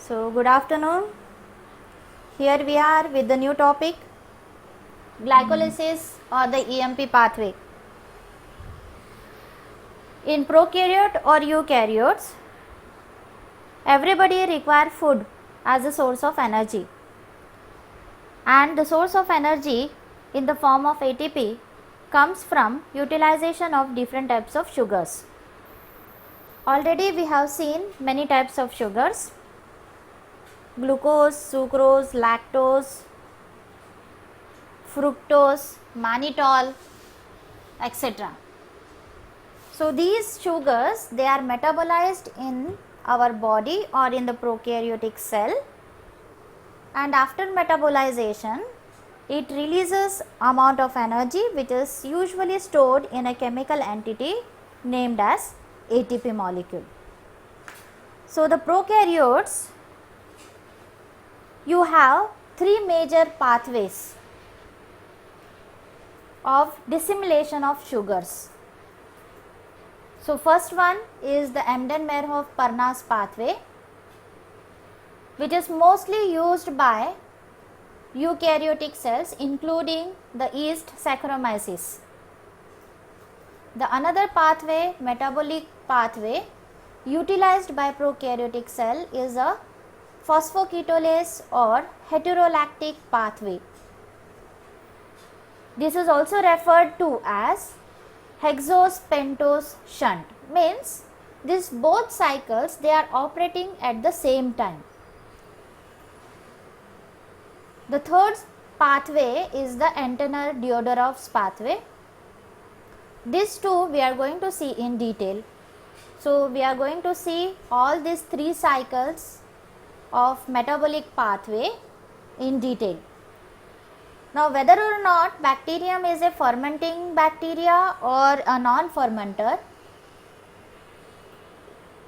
So, good afternoon. Here we are with the new topic, glycolysis or the EMP pathway. In prokaryote or eukaryotes, everybody require food as a source of energy, and the source of energy in the form of ATP comes from utilization of different types of sugars. Already we have seen many types of sugars: glucose, sucrose, lactose, fructose, mannitol, etc. So, these sugars, they are metabolized in our body or in the prokaryotic cell, and after metabolization it releases amount of energy which is usually stored in a chemical entity named as ATP molecule. So, the prokaryotes, you have three major pathways of dissimilation of sugars. So, first one is the Embden-Meyerhof-Parnas pathway, which is mostly used by eukaryotic cells including the yeast Saccharomyces. The another pathway, metabolic pathway, utilized by prokaryotic cell is a phosphoketolase or heterolactic pathway. This is also referred to as hexose pentose shunt, means these both cycles, they are operating at the same time. The third pathway is the Entner-Diodorov's pathway. These two we are going to see in detail. So, we are going to see all these three cycles of metabolic pathway in detail. Now, whether or not bacterium is a fermenting bacteria or a non-fermenter,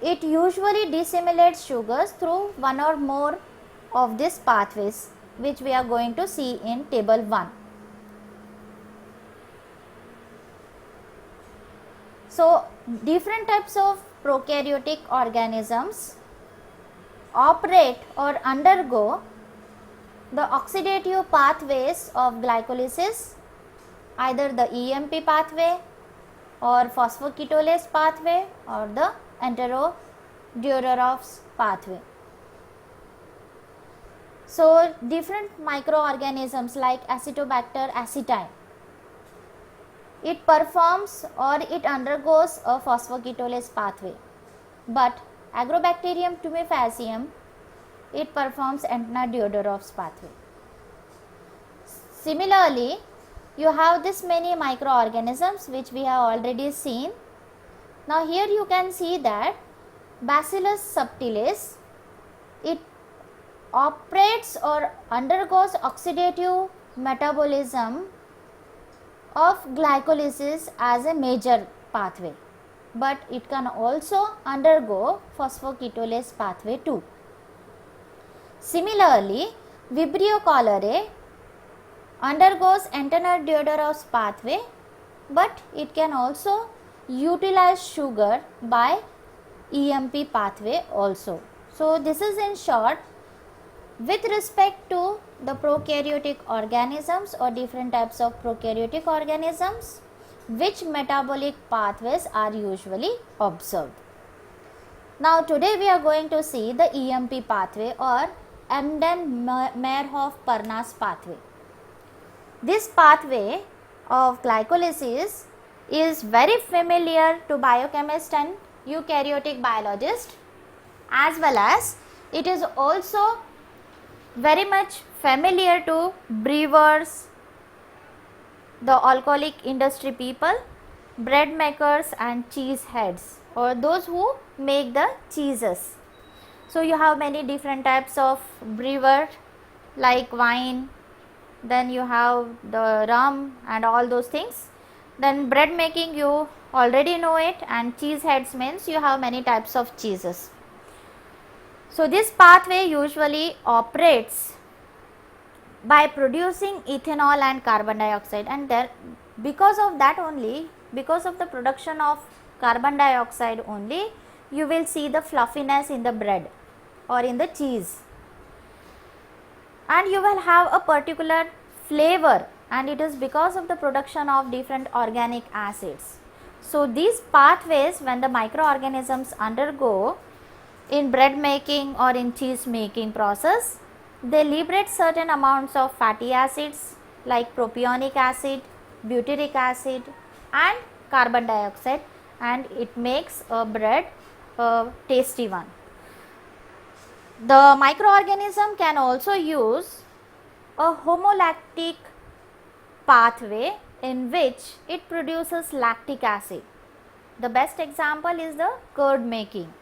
it usually dissimulates sugars through one or more of these pathways, which we are going to see in table 1. So, different types of prokaryotic organisms operate or undergo the oxidative pathways of glycolysis, either the EMP pathway or phosphoketolase pathway or the Entner-Diodorov's pathway. So, different microorganisms like Acetobacter aceti, it performs or it undergoes a phosphoketolase pathway, but Agrobacterium tumefacium, it performs Entner-Diodorov's pathway. Similarly, you have this many microorganisms which we have already seen. Now, here you can see that Bacillus subtilis, it operates or undergoes oxidative metabolism of glycolysis as a major pathway, but it can also undergo phosphoketolase pathway too. Similarly, Vibrio cholerae undergoes Entner-Diodorov's pathway, but it can also utilize sugar by EMP pathway also. So, this is in short with respect to the prokaryotic organisms or different types of prokaryotic organisms, which metabolic pathways are usually observed. Now, today we are going to see the EMP pathway or Embden-Meyerhof-Parnas pathway. This pathway of glycolysis is very familiar to biochemists and eukaryotic biologists, as well as it is also very much familiar to brewers, the alcoholic industry people, bread makers and cheese heads, or those who make the cheeses. So, you have many different types of brewer like wine, then you have the rum and all those things. Then bread making, you already know it, and cheese heads means you have many types of cheeses. So, this pathway usually operates by producing ethanol and carbon dioxide, and there, because of that only, because of the production of carbon dioxide only, you will see the fluffiness in the bread. or in the cheese, and you will have a particular flavor, and it is because of the production of different organic acids. So these pathways, when the microorganisms undergo in bread making or in cheese making process, they liberate certain amounts of fatty acids like propionic acid, butyric acid and carbon dioxide, and it makes a bread a tasty one. The microorganism can also use a homolactic pathway in which it produces lactic acid. The best example is the curd making.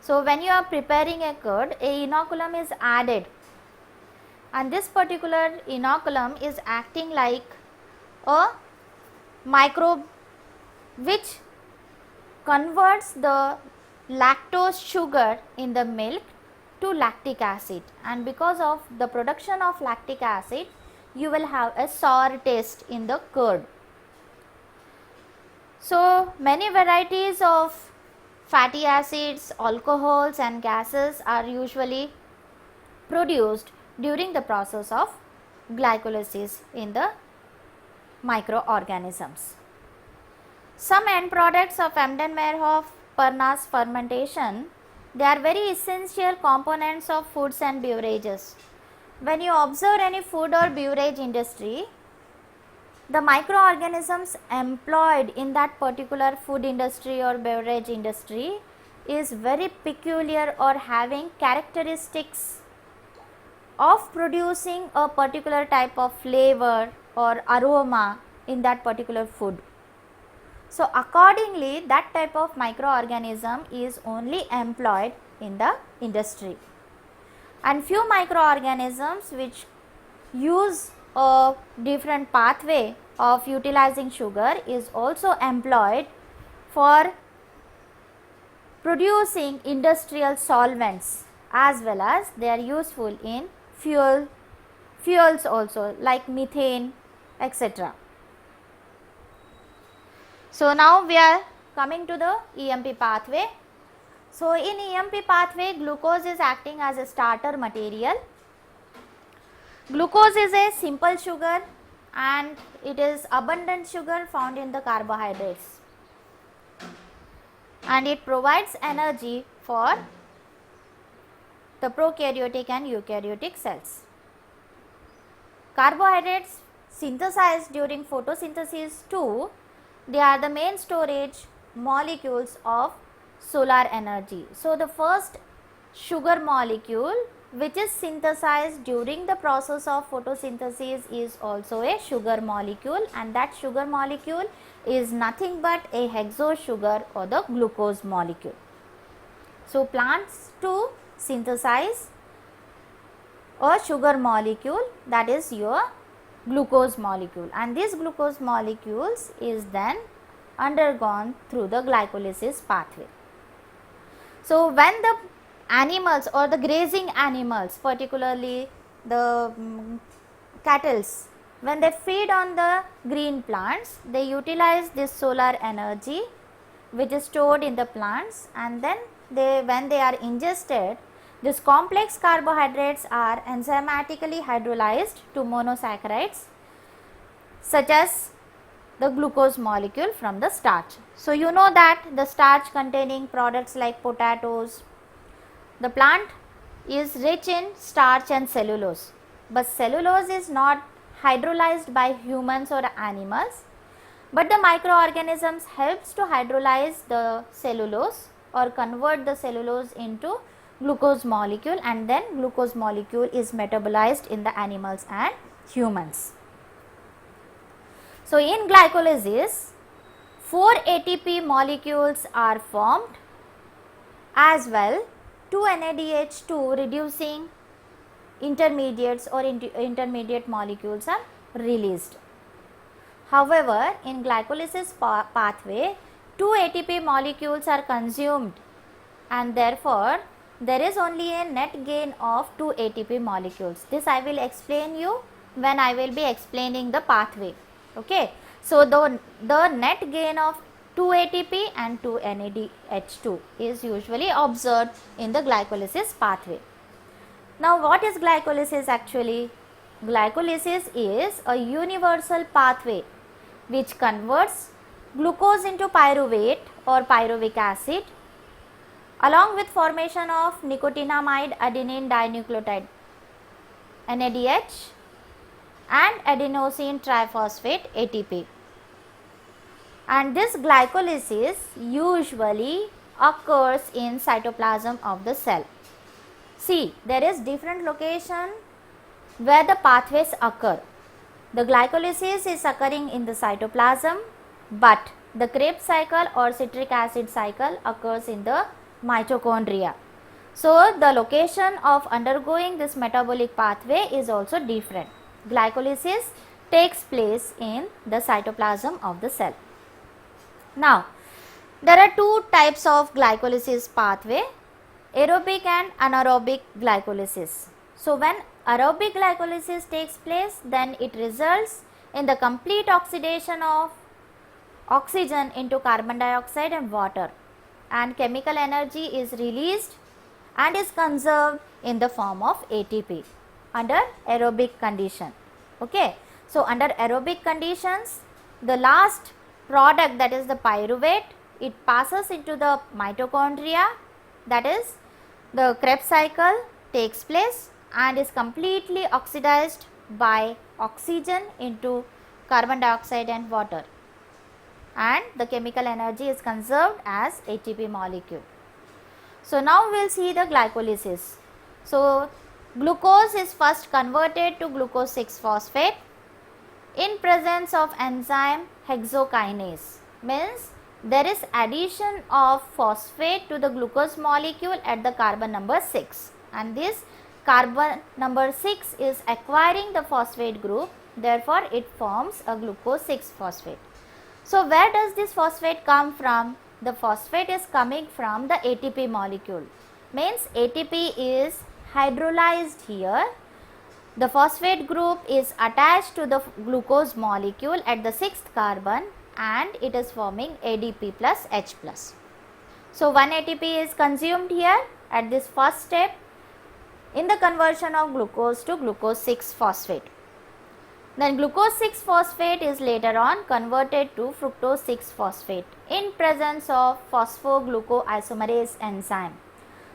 So when you are preparing a curd, a inoculum is added, and this particular inoculum is acting like a microbe which converts the lactose sugar in the milk to lactic acid, and because of the production of lactic acid, you will have a sour taste in the curd. So many varieties of fatty acids, alcohols and gases are usually produced during the process of glycolysis in the microorganisms. Some end products of Embden-Meyerhof-Parnas fermentation, they are very essential components of foods and beverages. When you observe any food or beverage industry, the microorganisms employed in that particular food industry or beverage industry is very peculiar or having characteristics of producing a particular type of flavor or aroma in that particular food. So accordingly, that type of microorganism is only employed in the industry, and few microorganisms which use a different pathway of utilizing sugar is also employed for producing industrial solvents, as well as they are useful in fuels also, like methane, etc. So now we are coming to the EMP pathway. So in EMP pathway, glucose is acting as a starter material. Glucose is a simple sugar and it is abundant sugar found in the carbohydrates, and it provides energy for the prokaryotic and eukaryotic cells. Carbohydrates synthesized during photosynthesis too, they are the main storage molecules of solar energy. So the first sugar molecule which is synthesized during the process of photosynthesis is also a sugar molecule, and that sugar molecule is nothing but a hexose sugar or the glucose molecule. So plants to synthesize a sugar molecule, that is your glucose molecule, and these glucose molecules is then undergone through the glycolysis pathway. So when the animals or the grazing animals, particularly the cattle, when they feed on the green plants, they utilize this solar energy which is stored in the plants, and then when they are ingested, these complex carbohydrates are enzymatically hydrolyzed to monosaccharides such as the glucose molecule from the starch. So you know that the starch containing products like potatoes, the plant is rich in starch and cellulose, but cellulose is not hydrolyzed by humans or animals, but the microorganisms helps to hydrolyze the cellulose or convert the cellulose into glucose molecule, and then glucose molecule is metabolized in the animals and humans. So in glycolysis, 4 ATP molecules are formed, as well 2 NADH2 reducing intermediates or intermediate molecules are released. However, in glycolysis pathway, 2 ATP molecules are consumed, and therefore there is only a net gain of 2 ATP molecules. This I will explain you when I will be explaining the pathway. Okay. So the net gain of 2 ATP and 2 NADH2 is usually observed in the glycolysis pathway. Now what is glycolysis actually? Glycolysis is a universal pathway which converts glucose into pyruvate or pyruvic acid along with formation of nicotinamide adenine dinucleotide NADH and adenosine triphosphate ATP. And this glycolysis usually occurs in cytoplasm of the cell. See, there is different location where the pathways occur. The glycolysis is occurring in the cytoplasm, but the Krebs cycle or citric acid cycle occurs in the mitochondria. So, the location of undergoing this metabolic pathway is also different. Glycolysis takes place in the cytoplasm of the cell. Now, there are two types of glycolysis pathway, aerobic and anaerobic glycolysis. So, when aerobic glycolysis takes place, then it results in the complete oxidation of oxygen into carbon dioxide and water, and chemical energy is released and is conserved in the form of ATP under aerobic condition. Okay. So, under aerobic conditions, the last product, that is the pyruvate, it passes into the mitochondria, that is the Krebs cycle takes place and is completely oxidized by oxygen into carbon dioxide and water, and the chemical energy is conserved as ATP molecule. So, now we will see the glycolysis. So, glucose is first converted to glucose 6-phosphate in presence of enzyme hexokinase, means there is addition of phosphate to the glucose molecule at the carbon number 6, and this carbon number 6 is acquiring the phosphate group, therefore it forms a glucose 6-phosphate. So, where does this phosphate come from? The phosphate is coming from the ATP molecule, means ATP is hydrolyzed here. The phosphate group is attached to the glucose molecule at the 6th carbon and it is forming ADP plus H plus. So, 1 ATP is consumed here at this first step in the conversion of glucose to glucose 6-phosphate. Then glucose 6-phosphate is later on converted to fructose 6-phosphate in presence of phosphoglucoisomerase enzyme.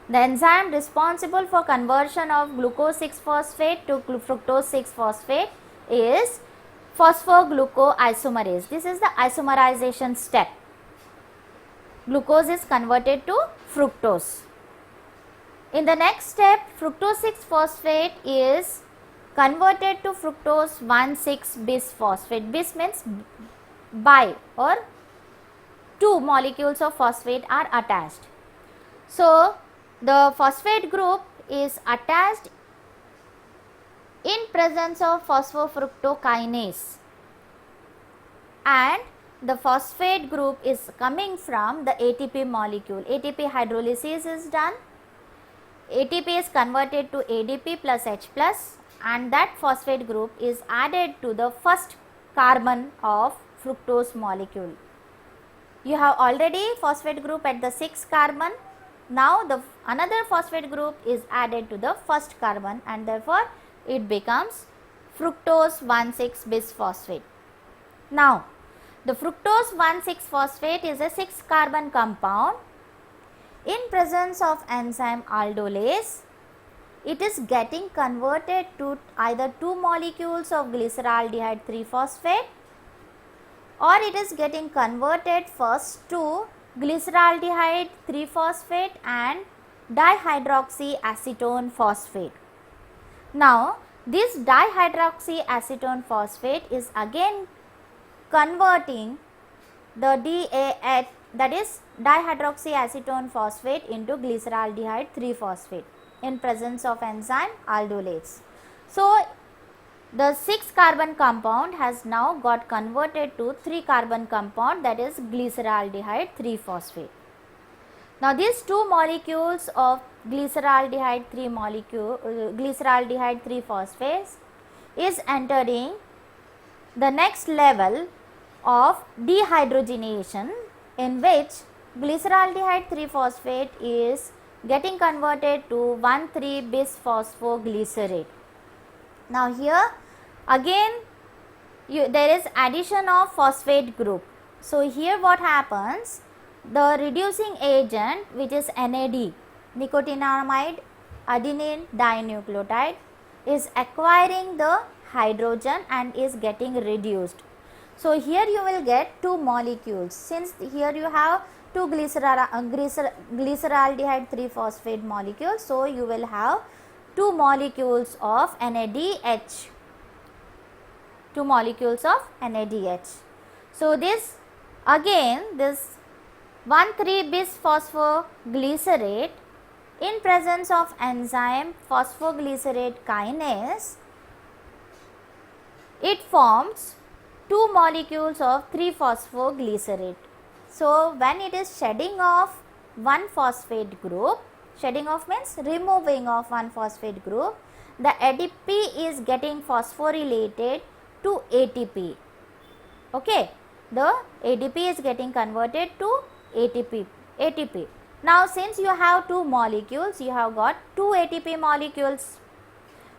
The enzyme responsible for conversion of glucose 6-phosphate to fructose 6-phosphate is phosphoglucoisomerase. This is the isomerization step. Glucose is converted to fructose. In the next step, fructose 6-phosphate is converted to fructose 1,6-bisphosphate. Bis means bi, or two molecules of phosphate are attached. So, the phosphate group is attached in presence of phosphofructokinase, and the phosphate group is coming from the ATP molecule. ATP hydrolysis is done, ATP is converted to ADP plus H plus, and that phosphate group is added to the first carbon of fructose molecule. You have already phosphate group at the 6th carbon. Now, the another phosphate group is added to the first carbon and therefore, it becomes fructose 1,6-bisphosphate. Now, the fructose 1,6-phosphate is a 6 carbon compound. In presence of enzyme aldolase, it is getting converted to either 2 molecules of glyceraldehyde 3-phosphate, or it is getting converted first to glyceraldehyde 3-phosphate and dihydroxyacetone phosphate. Now, this dihydroxyacetone phosphate is again converting the DAH, that is dihydroxyacetone phosphate, into glyceraldehyde 3-phosphate in presence of enzyme aldolase. So, the 6 carbon compound has now got converted to 3 carbon compound, that is glyceraldehyde 3-phosphate. Now, these 2 molecules of glyceraldehyde 3-phosphate is entering the next level of dehydrogenation in which glyceraldehyde 3-phosphate is getting converted to 1,3-bisphosphoglycerate. Now here again there is addition of phosphate group. So here what happens, the reducing agent, which is NAD, nicotinamide adenine dinucleotide, is acquiring the hydrogen and is getting reduced. So here you will get two molecules, since here you have two glyceraldehyde 3-phosphate molecules, so you will have two molecules of NADH, two molecules of NADH. So this again, this 1,3-bisphosphoglycerate in presence of enzyme phosphoglycerate kinase, it forms two molecules of 3-phosphoglycerate. So when it is shedding off one phosphate group, shedding off means removing of one phosphate group, the ADP is getting phosphorylated to ATP. Okay, the ADP is getting converted to ATP. Now since you have two molecules, you have got two ATP molecules.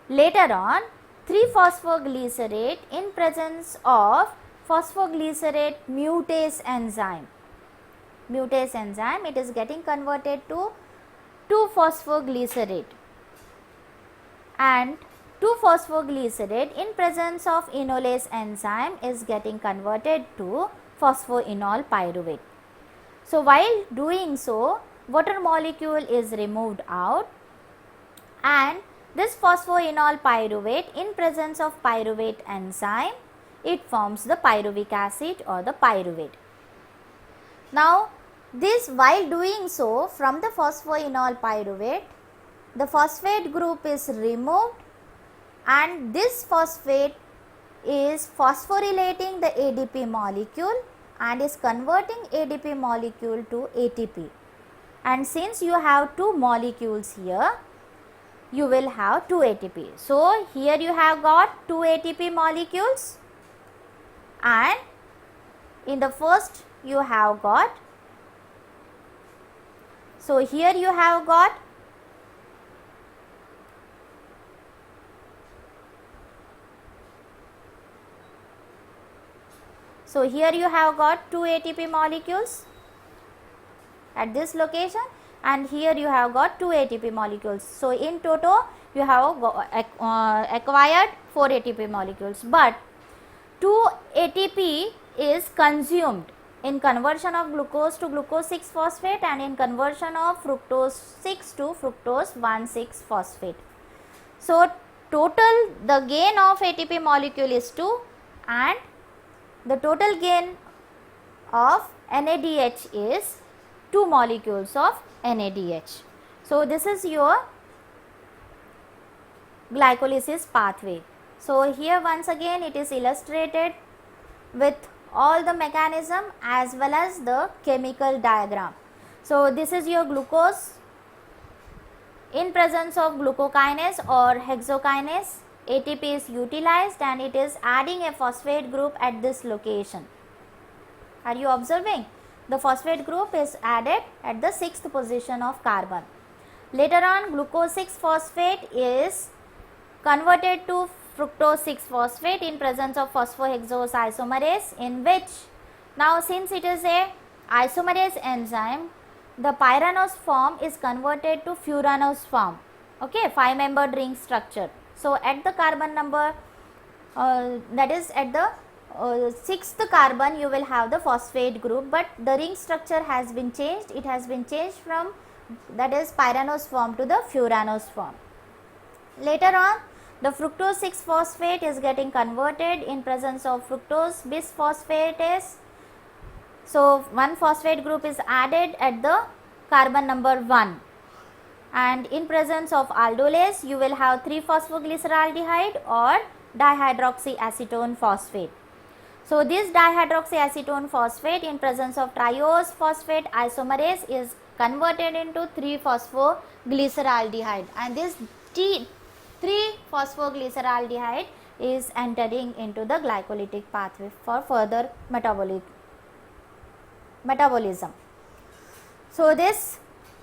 Later on, 3-phosphoglycerate in presence of phosphoglycerate mutase enzyme, it is getting converted to 2-phosphoglycerate, and 2-phosphoglycerate in presence of enolase enzyme is getting converted to phosphoenol pyruvate. So while doing so, water molecule is removed out, and this phosphoenol pyruvate in presence of pyruvate enzyme, it forms the pyruvic acid or the pyruvate. Now this, while doing so, from the phosphoenol pyruvate, the phosphate group is removed, and this phosphate is phosphorylating the ADP molecule and is converting ADP molecule to ATP. And since you have two molecules here, you will have 2 ATP. So here you have got 2 ATP molecules, and in the first you have got, so here you have got two ATP molecules at this location, and here you have got 2 ATP molecules. So in total you have acquired 4 ATP molecules, but 2 ATP is consumed in conversion of glucose to glucose 6-phosphate and in conversion of fructose 6 to fructose 1,6-phosphate. So total the gain of ATP molecule is 2, and the total gain of NADH is 2 molecules of NADH. So this is your glycolysis pathway. So here once again it is illustrated with all the mechanism as well as the chemical diagram. So this is your glucose in presence of glucokinase or hexokinase. ATP is utilized and it is adding a phosphate group at this location. Are you observing? The phosphate group is added at the 6th position of carbon. Later on, glucose 6-phosphate is converted to fructose 6-phosphate in presence of phosphohexose isomerase, in which now since it is a isomerase enzyme, the pyranose form is converted to furanose form. Okay, 5-membered ring structure. So at the carbon number that is at the 6th carbon you will have the phosphate group, but the ring structure has been changed. It has been changed from, that is, pyranose form to the furanose form. Later on, the fructose 6-phosphate is getting converted in presence of fructose bisphosphatase. So one phosphate group is added at the carbon number 1, and in presence of aldolase you will have 3-phosphoglyceraldehyde or dihydroxyacetone phosphate. So this dihydroxyacetone phosphate in presence of triose phosphate isomerase is converted into 3-phosphoglyceraldehyde, and this 3-phosphoglyceraldehyde is entering into the glycolytic pathway for further metabolic metabolism. So this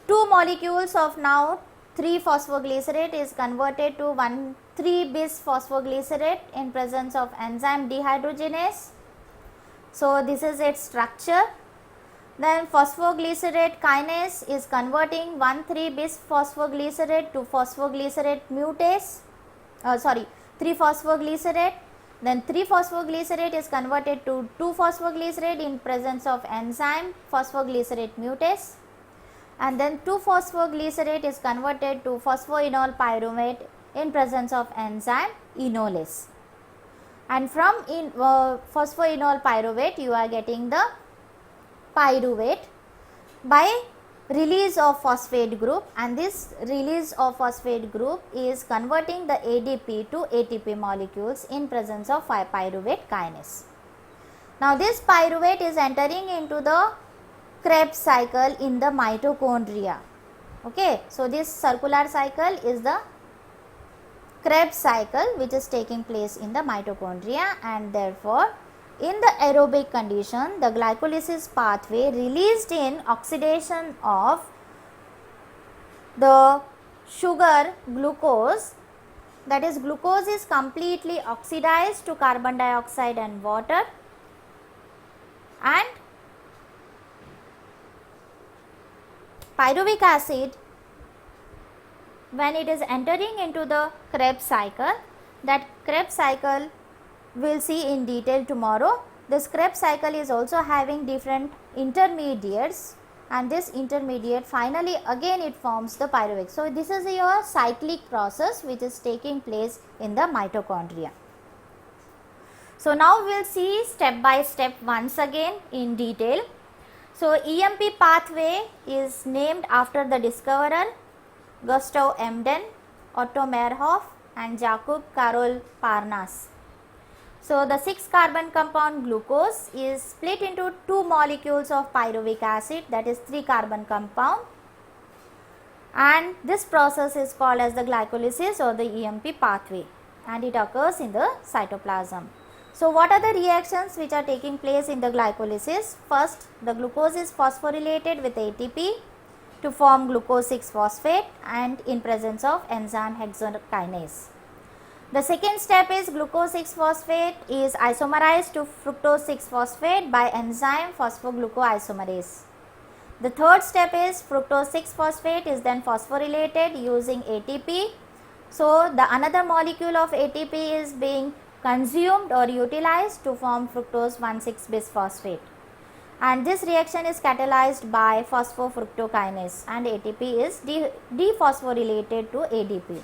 2 molecules of now 3-phosphoglycerate is converted to 1,3-bis phosphoglycerate in presence of enzyme dehydrogenase. So this is its structure. Then phosphoglycerate kinase is converting 1,3-bis phosphoglycerate to phosphoglycerate mutase, 3-phosphoglycerate. Then 3-phosphoglycerate is converted to 2-phosphoglycerate in presence of enzyme phosphoglycerate mutase, and then 2-phosphoglycerate is converted to phosphoenol pyruvate in presence of enzyme enolase. And from phosphoenol pyruvate you are getting the pyruvate by release of phosphate group, and this release of phosphate group is converting the ADP to ATP molecules in presence of pyruvate kinase. Now this pyruvate is entering into the Krebs cycle in the mitochondria. Okay, so this circular cycle is the Krebs cycle which is taking place in the mitochondria, and therefore in the aerobic condition the glycolysis pathway released in oxidation of the sugar glucose, that is glucose is completely oxidized to carbon dioxide and water, and pyruvic acid, when it is entering into the Krebs cycle, that Krebs cycle we will see in detail tomorrow. This Krebs cycle is also having different intermediates, and this intermediate finally again it forms the pyruvic. So this is your cyclic process which is taking place in the mitochondria. So now we will see step by step once again in detail. So EMP pathway is named after the discoverer Gustav Embden, Otto Meyerhof and Jakub Karol Parnas. So the 6-carbon compound glucose is split into 2 molecules of pyruvic acid, that is 3-carbon compound, and this process is called as the glycolysis or the EMP pathway, and it occurs in the cytoplasm. So what are the reactions which are taking place in the glycolysis? First, the glucose is phosphorylated with ATP to form glucose 6-phosphate and in presence of enzyme hexokinase. The second step is glucose 6-phosphate is isomerized to fructose 6-phosphate by enzyme phosphoglucoisomerase. The third step is fructose 6-phosphate is then phosphorylated using ATP. So the another molecule of ATP is being consumed or utilized to form fructose 1,6-bisphosphate, and this reaction is catalyzed by phosphofructokinase and ATP is dephosphorylated to ADP.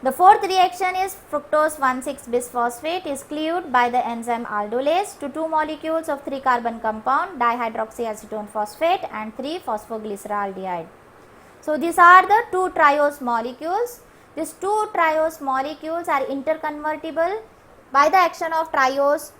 The fourth reaction is fructose 1,6-bisphosphate is cleaved by the enzyme aldolase to 2 molecules of 3-carbon compound dihydroxyacetone phosphate and 3-phosphoglyceraldehyde. So these are the 2 triose molecules. These 2 triose molecules are interconvertible by the action of triose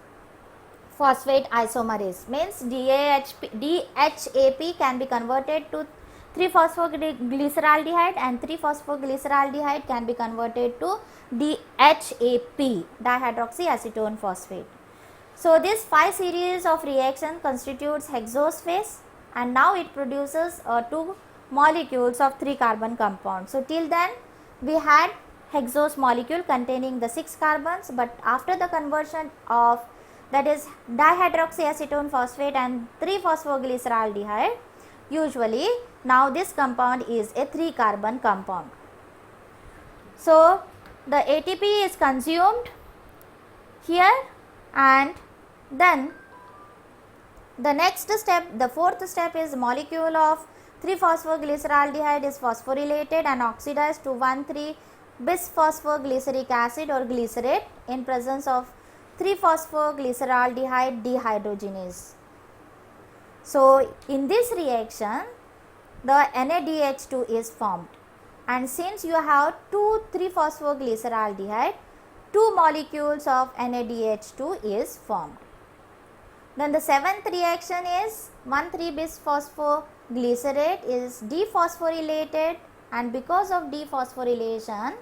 phosphate isomerase, means DHAP can be converted to 3-phosphoglyceraldehyde and 3-phosphoglyceraldehyde can be converted to DHAP, dihydroxyacetone phosphate. So this 5 series of reaction constitutes hexose phase, and now it produces 2 molecules of 3-carbon compound. So till then we had hexose molecule containing the 6 carbons, but after the conversion of that is dihydroxyacetone phosphate and 3-phosphoglyceraldehyde, usually now this compound is a 3-carbon compound. So the ATP is consumed here, and then the next step, the fourth step is molecule of 3-phosphoglyceraldehyde is phosphorylated and oxidized to 1,3-bisphosphoglyceric acid or glycerate in presence of 3-phosphoglyceraldehyde dehydrogenase. So in this reaction the NADH2 is formed, and since you have 2,3-phosphoglyceraldehyde, 2 molecules of NADH2 is formed. Then the 7th reaction is 1,3-bisphosphoglycerate is dephosphorylated, and because of dephosphorylation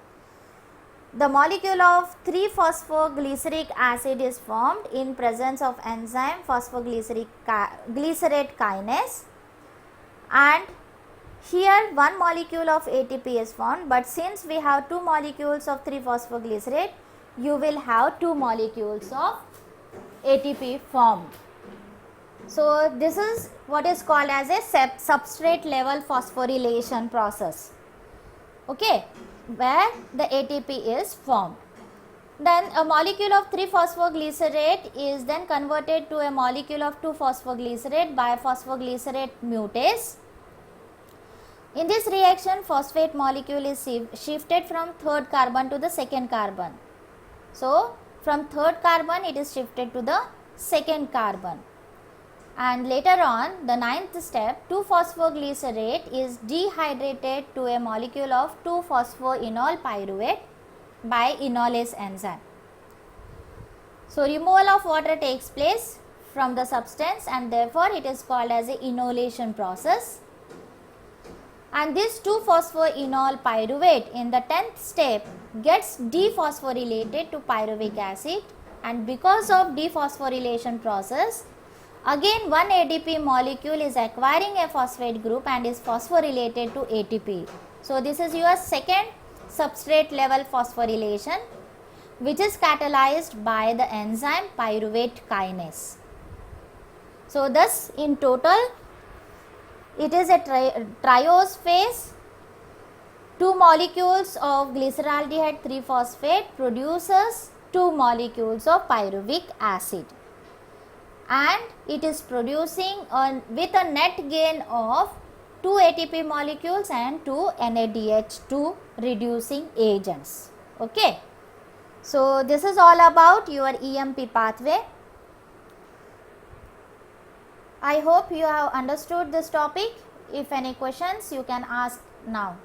the molecule of 3-phosphoglyceric acid is formed in presence of enzyme phosphoglycerate kinase, and here one molecule of ATP is formed, but since we have 2 molecules of 3-phosphoglycerate, you will have 2 molecules of ATP formed. So this is what is called as a substrate level phosphorylation process, okay, where the ATP is formed. Then a molecule of 3-phosphoglycerate is then converted to a molecule of 2-phosphoglycerate by phosphoglycerate mutase. In this reaction, phosphate molecule is shifted from 3rd carbon to the 2nd carbon. So from 3rd carbon it is shifted to the 2nd carbon, and later on the 9th step, 2-phosphoglycerate is dehydrated to a molecule of 2-phosphoenol pyruvate by enolase enzyme. So removal of water takes place from the substance, and therefore it is called as a enolation process. And this 2-phosphoenol pyruvate in the 10th step gets dephosphorylated to pyruvic acid, and because of dephosphorylation process, again one ADP molecule is acquiring a phosphate group and is phosphorylated to ATP. So this is your second substrate level phosphorylation, which is catalyzed by the enzyme pyruvate kinase. So thus in total it is a triose phase. 2 molecules of glyceraldehyde 3-phosphate produces 2 molecules of pyruvic acid, and it is producing with a net gain of 2 ATP molecules and 2 NADH2 reducing agents. Okay. So this is all about your EMP pathway. I hope you have understood this topic. If any questions, you can ask now.